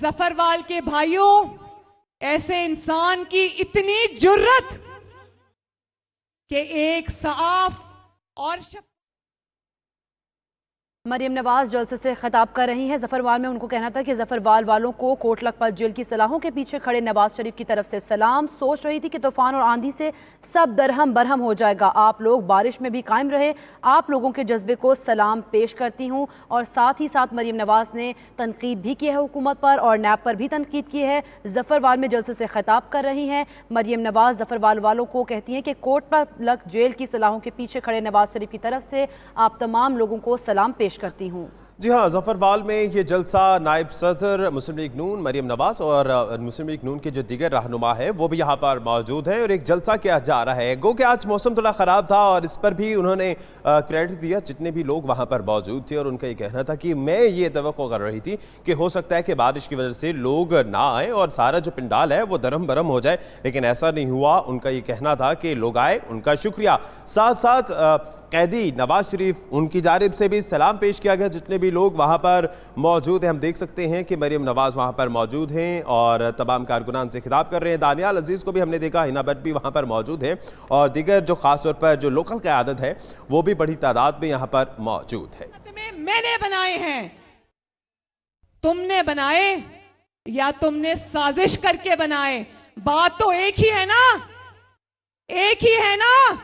जफरवाल के भाइयों, ऐसे इंसान की इतनी जुर्रत कि एक साफ और मरियम नवाज जलसे से खिताब कर रही हैं। जफरवाल में उनको कहना था कि जफरवाल वालों को कोट लखपत जेल की सलाहों के पीछे खड़े नवाज शरीफ की तरफ से सलाम। सोच रही थी कि तूफान और आंधी से सब दरहम बरहम हो जाएगा, आप लोग बारिश में भी कायम रहे, आप लोगों के जज्बे को सलाम पेश करती हूँ। और साथ ही साथ मरियम नवाज ने तनकीद भी की है हुकूमत पर और नैब पर भी तनकीद की है। जफरवाल में जलसे से खिताब कर रही हैं मरियम नवाज। जफरवाल वालों को कहती हैं कि कोट लख जेल की सलाहों के पीछे खड़े नवाज शरीफ की तरफ से आप तमाम लोगों को सलाम पेश करती हूँ। जी हाँ, जफरवाल में ये जलसा नायब सदर मुस्लिम लीग नून मरियम नवाज और मुस्लिम लीग नून के जो दीगर रहनुमा है वो भी यहाँ पर मौजूद है और एक जलसा किया जा रहा है। गो कि आज मौसम थोड़ा ख़राब था और इस पर भी उन्होंने क्रेडिट दिया जितने भी लोग वहाँ पर मौजूद थे और उनका ये कहना था कि मैं ये तवक्को कर रही थी कि हो सकता है कि बारिश की वजह से लोग ना आए और सारा जो पंडाल है वो दरम बरम हो जाए, लेकिन ऐसा नहीं हुआ। उनका ये कहना था कि लोग आए, उनका शुक्रिया। साथ साथ कैदी नवाज शरीफ उनकी जानिब से भी सलाम पेश किया गया जितने भी लोग वहाँ पर मौजूद हैं। हम देख सकते हैं कि मरियम नवाज वहाँ पर मौजूद हैं और तमाम कारकुनान से खिताब कर रहे हैं। दानियाल अजीज़ को भी हमने देखा, हिना भट्ट भी वहाँ पर मौजूद हैं और दीगर जो ख़ास तौर पर जो लोकल क़यादत है वो भी बड़ी तादाद में यहाँ पर मौजूद है। मैंने बनाए हैं, तुमने बनाए या तुमने साजिश करके बनाए, बात तो एक ही है ना, एक ही है ना।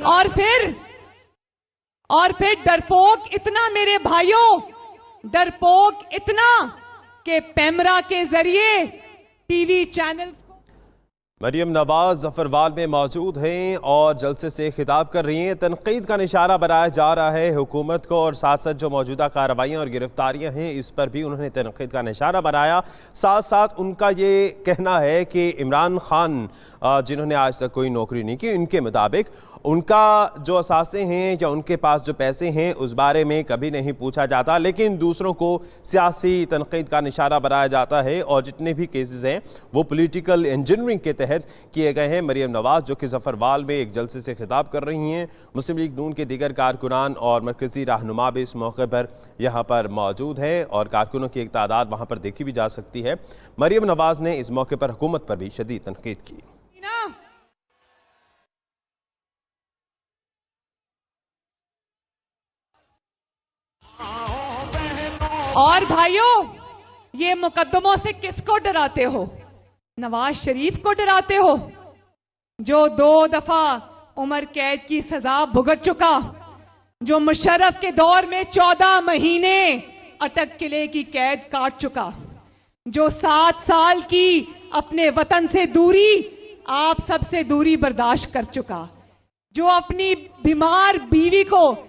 और फिर डरपोक इतना मेरे भाइयों, डरपोक इतना कि पैमरा के जरिए टीवी चैनल्स को। मरियम नवाज जफरवाल में मौजूद हैं और जलसे से खिताब कर रही हैं। तनकीद का निशाना बनाया जा रहा है हुकूमत को और साथ साथ जो मौजूदा कार्रवाइयाँ और गिरफ्तारियाँ हैं इस पर भी उन्होंने तनकीद का निशाना बनाया। साथ साथ उनका ये कहना है कि इमरान खान जिन्होंने आज तक कोई नौकरी नहीं की, उनके मुताबिक उनका जो असासे हैं या उनके पास जो पैसे हैं उस बारे में कभी नहीं पूछा जाता, लेकिन दूसरों को सियासी तनकीद का निशाना बनाया जाता है और जितने भी केसेस हैं वो पॉलिटिकल इंजीनियरिंग के तहत किए गए हैं। मरियम नवाज जो कि जफरवाल में एक जलसे से खिताब कर रही हैं, मुस्लिम लीग नून के दीगर कारकुनान और मरकजी रहनुमा भी इस मौके पर यहाँ पर मौजूद हैं और कारकुनों की एक तादाद वहाँ पर देखी भी जा सकती है। मरियम नवाज ने इस मौके पर हुकूमत पर भी शदीद तनकीद की। और भाइयों, ये मुकदमों से किसको डराते हो? नवाज शरीफ को डराते हो जो 2 दफा उम्र कैद की सजा भुगत चुका, जो मुशर्रफ के दौर में 14 महीने अटक किले की कैद काट चुका, जो 7 साल की अपने वतन से दूरी, आप सबसे दूरी बर्दाश्त कर चुका, जो अपनी बीमार बीवी को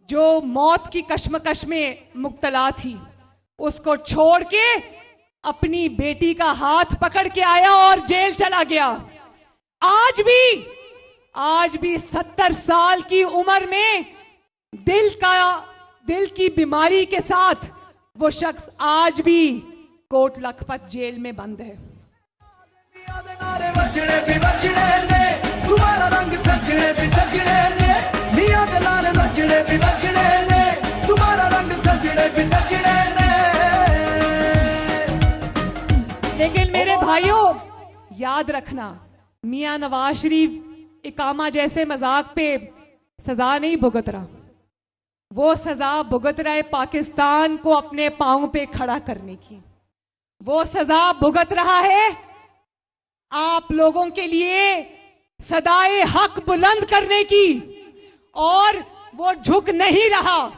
जो मौत की कश्मकश में मुब्तला थी उसको छोड़ के अपनी बेटी का हाथ पकड़ के आया और जेल चला गया। आज भी 70 साल की उम्र में दिल की बीमारी के साथ वो शख्स आज भी कोट लखपत जेल में बंद है। लेकिन मेरे भाइयों याद रखना, मियां नवाज शरीफ इकामा जैसे मजाक पे सजा नहीं भुगत रहा, वो सजा भुगत रहा है पाकिस्तान को अपने पांव पे खड़ा करने की। वो सजा भुगत रहा है आप लोगों के लिए सदाए हक बुलंद करने की, और वो झुक नहीं रहा।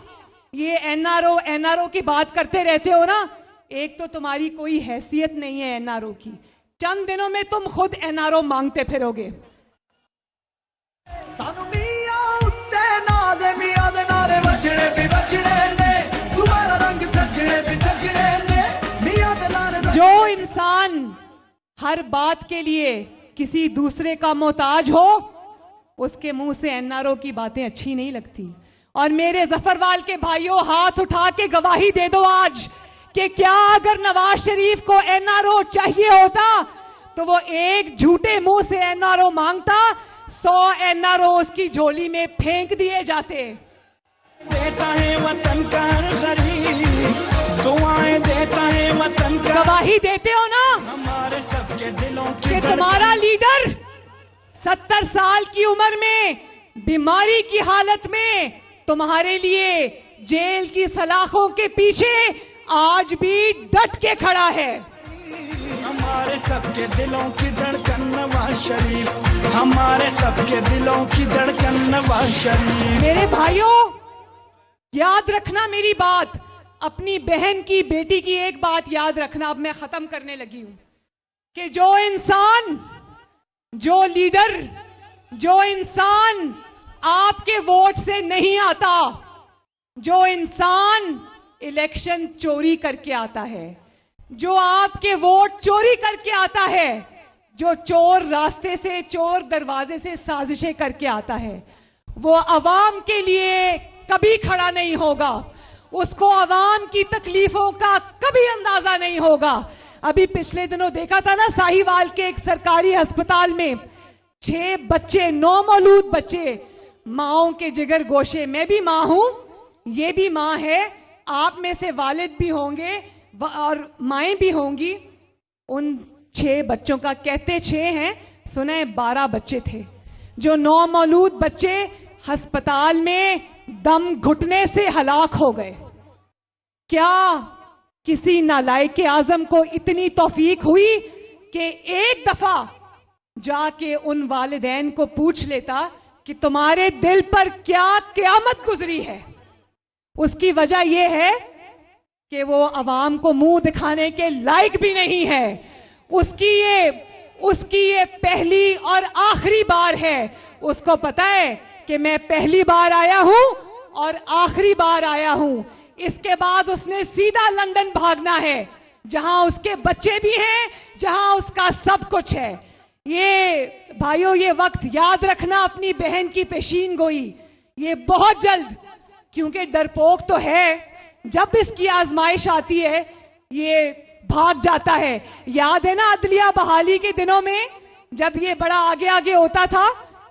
ये एनआरओ की बात करते रहते हो ना, एक तो तुम्हारी कोई हैसियत नहीं है एनआरओ की, चंद दिनों में तुम खुद एनआरओ मांगते फिरोगे। जो इंसान हर बात के लिए किसी दूसरे का मोहताज हो उसके मुंह से एनआरओ की बातें अच्छी नहीं लगती। और मेरे जफरवाल के भाइयों, हाथ उठा के गवाही दे दो आज कि क्या अगर नवाज शरीफ को एनआरओ चाहिए होता तो वो एक झूठे मुंह से एनआरओ मांगता, 100 एनआरओ उसकी झोली में फेंक दिए जाते। देता है वतन का हर गरीब, दुआएं देता है वतन का। गवाही देते हो ना हमारे सबके दिलों की कि धड़कन। तुम्हारा लीडर 70 साल की उम्र में बीमारी की हालत में तुम्हारे लिए जेल की सलाखों के पीछे आज भी डट के खड़ा है। हमारे सबके दिलों की धड़कन नवाज शरीफ, हमारे सबके दिलों की धड़कन नवाज शरीफ। मेरे भाइयों, याद रखना मेरी बात, अपनी बहन की बेटी की एक बात याद रखना। अब मैं खत्म करने लगी हूं कि जो इंसान, जो लीडर, जो इंसान आपके वोट से नहीं आता, जो इंसान इलेक्शन चोरी करके आता है, जो आपके वोट चोरी करके आता है, जो चोर रास्ते से, चोर दरवाजे से साजिशें करके आता है, वो अवाम के लिए कभी खड़ा नहीं होगा। उसको अवाम की तकलीफों का कभी अंदाजा नहीं होगा। अभी पिछले दिनों देखा था ना, साहिवाल के एक सरकारी अस्पताल में 6 बच्चे, 9 मौलूद बच्चे, माओं के जिगर गोशे। मैं भी मां हूं, ये भी मां है, आप में से वालिद भी होंगे और माएं भी होंगी। उन 6 बच्चों का, कहते 6 हैं, सुने 12 बच्चे थे। जो 9 मौलूद बच्चे अस्पताल में दम घुटने से हलाक हो गए। क्या किसी नालायक आजम को इतनी तौफीक हुई कि एक दफा जाके उन वालिदैन को पूछ लेता कि तुम्हारे दिल पर क्या क़यामत गुजरी है? उसकी वजह यह है कि वो अवाम को मुंह दिखाने के लायक भी नहीं है। उसकी ये पहली और आखिरी बार है। उसको पता है कि मैं पहली बार आया हूं और आखिरी बार आया हूं। इसके बाद उसने सीधा लंदन भागना है, जहां उसके बच्चे भी हैं, जहां उसका सब कुछ है। ये भाइयों, ये वक्त याद रखना अपनी बहन की पेशीन गोई, ये बहुत जल्द, क्योंकि डरपोक तो है, जब इसकी आजमाइश आती है ये भाग जाता है। याद है ना अदलिया बहाली के दिनों में, जब ये बड़ा आगे आगे होता था,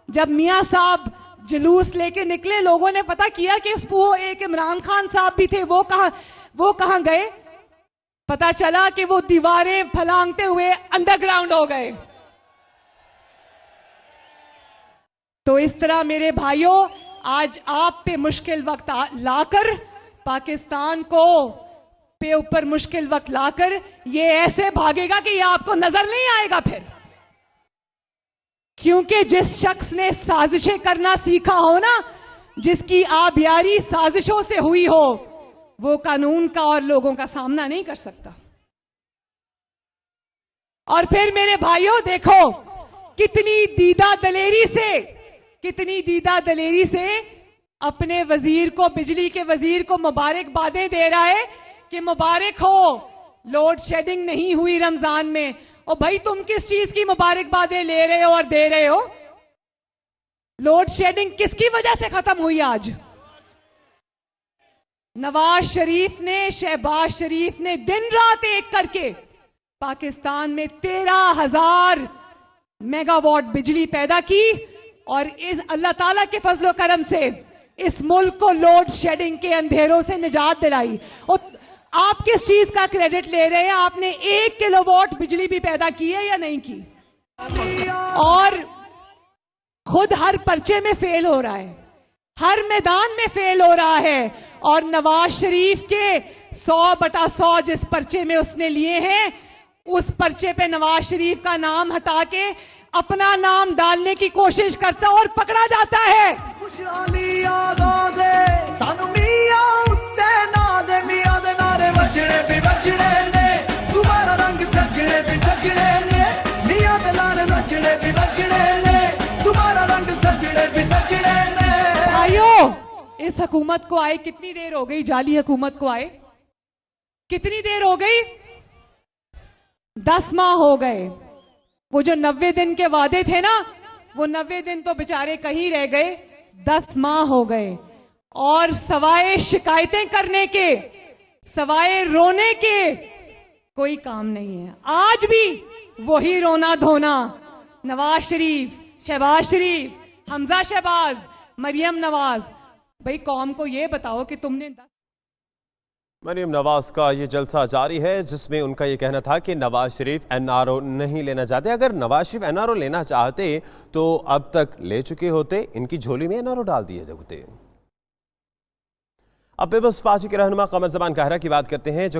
जब मियां साहब जुलूस लेके निकले, लोगों ने पता किया कि वो एक इमरान खान साहब भी थे, वो कहां गए? पता चला कि वो दीवारें फलांगते हुए अंडरग्राउंड हो गए। तो इस तरह मेरे भाइयों, आज आप पे मुश्किल वक्त लाकर, पाकिस्तान को पे ऊपर मुश्किल वक्त लाकर, ये ऐसे भागेगा कि ये आपको नजर नहीं आएगा फिर। क्योंकि जिस शख्स ने साजिशें करना सीखा हो ना, जिसकी आबियारी साजिशों से हुई हो, वो कानून का और लोगों का सामना नहीं कर सकता। और फिर मेरे भाइयों देखो, कितनी दीदा दलेरी से अपने वजीर को, बिजली के वजीर को मुबारकबादें दे रहा है कि मुबारक हो, लोड शेडिंग नहीं हुई रमजान में। और भाई, तुम किस चीज की मुबारकबादें ले रहे हो और दे रहे हो? लोड शेडिंग किसकी वजह से खत्म हुई आज? नवाज शरीफ ने, शहबाज शरीफ ने दिन रात एक करके पाकिस्तान में 13,000 मेगावाट बिजली पैदा की और इस अल्लाह ताला के फजलो करम से इस मुल्क को लोड शेडिंग के अंधेरों से निजात दिलाई। और आप किस चीज का क्रेडिट ले रहे हैं? आपने 1 किलोवाट बिजली भी पैदा की है या नहीं की? और खुद हर पर्चे में फेल हो रहा है, हर मैदान में फेल हो रहा है। और नवाज शरीफ के 100/100 जिस पर्चे में उसने लिए हैं, उस पर्चे पे नवाज शरीफ का नाम हटा के अपना नाम डालने की कोशिश करता और पकड़ा जाता है। भाइयों, इस हुकूमत को आए कितनी देर हो गई? जाली हुकूमत को आए कितनी देर हो गई? 10 माह हो गए। वो जो 90 दिन के वादे थे ना, वो 90 दिन तो बेचारे कहीं रह गए, 10 माह हो गए। और सवाए शिकायतें करने के, सवाए रोने के कोई काम नहीं है। आज भी वही रोना धोना, नवाज शरीफ, शहबाज शरीफ, हमजा शहबाज, मरियम नवाज, भाई कौम को ये बताओ कि तुमने मरीम नवाज का ये जलसा जारी है, जिसमें उनका ये कहना था कि नवाज शरीफ एनआरओ नहीं लेना चाहते। अगर नवाज शरीफ एनआरओ लेना चाहते तो अब तक ले चुके होते, इनकी झोली में एनआरओ डाल दिए होते। अब पीपल्स पार्टी के रहनुमा कमर जमान काहरा की बात करते हैं, जो